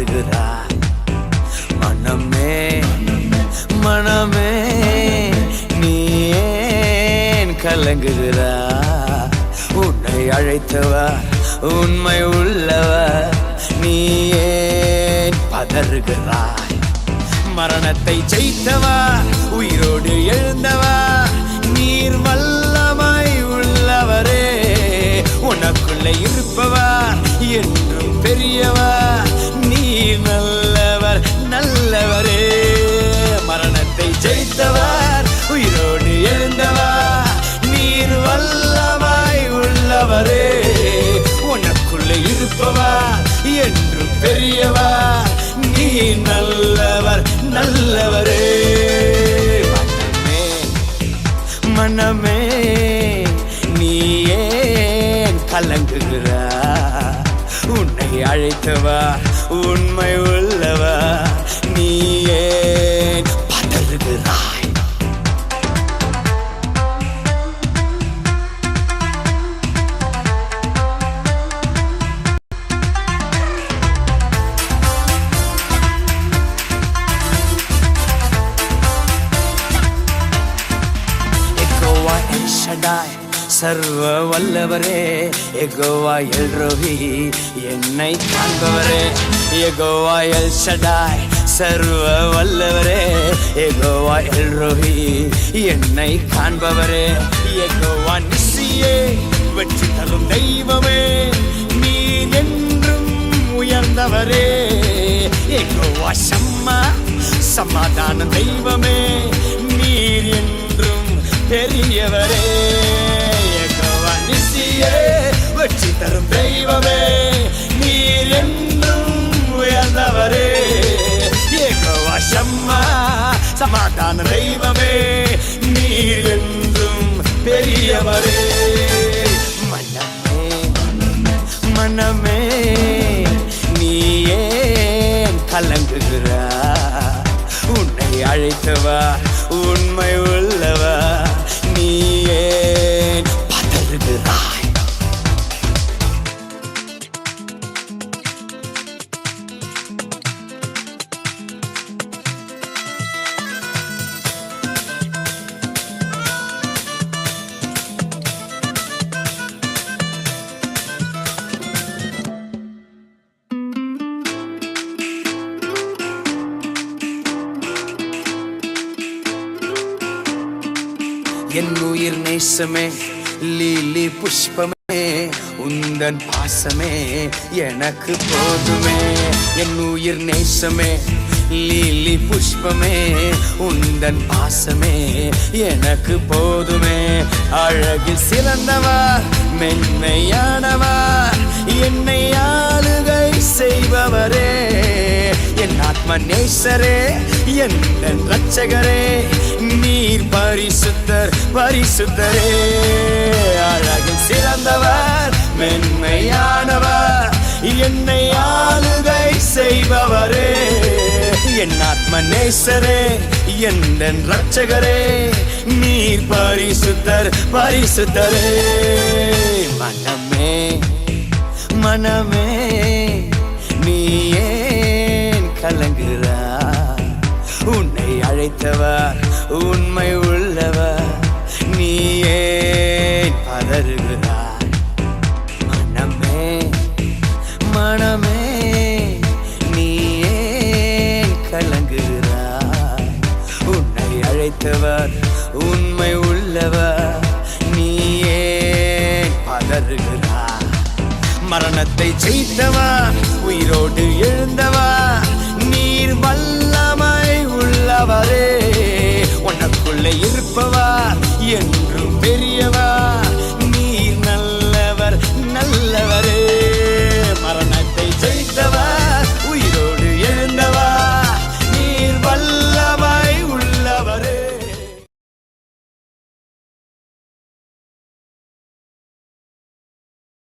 பதறுகிறாய். மனமே மனமே நீ ஏன் கலங்குகிறாய்? உன்னை அழைத்தவர் உண்மை உள்ளவர், நீ ஏன் பதறுகிறாய்? மரணத்தை ஜெயித்தவர், உயிரோடு எழுந்தவர், நீர் வல்லமை உள்ளவரே. உனக்குள்ளே இருப்பவர் என்றும் பெரியவர், நீர் நல்லவர் நல்லவரே. மரணத்தை ஜெயித்தவர், உயிரோடு எழுந்தவர், நீர் வல்லமை உள்ளவரே. உனக்குள்ளே இருப்பவர் என்றும் பெரியவர், நீர் நல்லவர் நல்லவரே. மனமே நீ ஏன் கலங்குகிறாய்? உன்னை அழைத்தவர் உண்மை உள்ளவர், நீ ஏன் பதறுகிறாய்? சர்வ வல்லவரே, யெகோவா எல் ரோஹி என்னை காண்பவரே. யெகோவா எல் ஷடாய் சர்வ வல்லவரே, யெகோவா எல் ரோஹி என்னை காண்பவரே. யெகோவா நிசியே வெற்றி தரும் தெய்வமே, நீ என்றும் உயர்ந்தவரே. யெகோவா ஷம்மா சமாதான தெய்வமே, நீர் என்றும் பெரியவரே. யெகோவா நிசியே வெற்றி தரும் தெய்வமே, நீர் என்றும் உயர்ந்தவரே. யெகோவா ஷம்மா சமாதான தெய்வமே, நீர் என்றும் பெரியவரே. மனமே மனமே நீ ஏன் கலங்குகிறாய்? உன்னை அழைத்தவர் உண்மை உள்ளவர், நீ ஏன் பதறுகிறாய்? என் உயிர் நேசமே, லீலி புஷ்பமே, உந்தன் பாசமே எனக்கு போதுமே. என் உயிர் நேசமே, லீலி புஷ்பமே, உந்தன் பாசமே எனக்கு போதுமே. அழகில் சிறந்தவர், மென்மையானவர், என்னை ஆளுகை செய்பவரே. என் ஆத்ம நேசரே, என் இரட்சகரே, நீர் பரிசுத்தர் பரிசுத்தரே. அழகில் சிறந்தவர், மென்மையானவர், என்னை ஆளுகை செய்பவரே. என் ஆத்ம நேசரே, என் இரட்சகரே, நீர் பரிசுத்தர் பரிசுத்தரே. மனமே மனமே நீ ஏன் கலங்குகிறாய்? உன்னை அழைத்தவர் உண்மை உள்ளவர், நீ ஏன் பதறுகிறாய்? மனமே மனமே நீ ஏன் கலங்குகிறாய்? உன்னை அழைத்தவர் உண்மை உள்ளவர், நீ ஏன் பதறுகிறாய்? மரணத்தை ஜெயித்தவர், உயிரோடு எழுந்தவர்,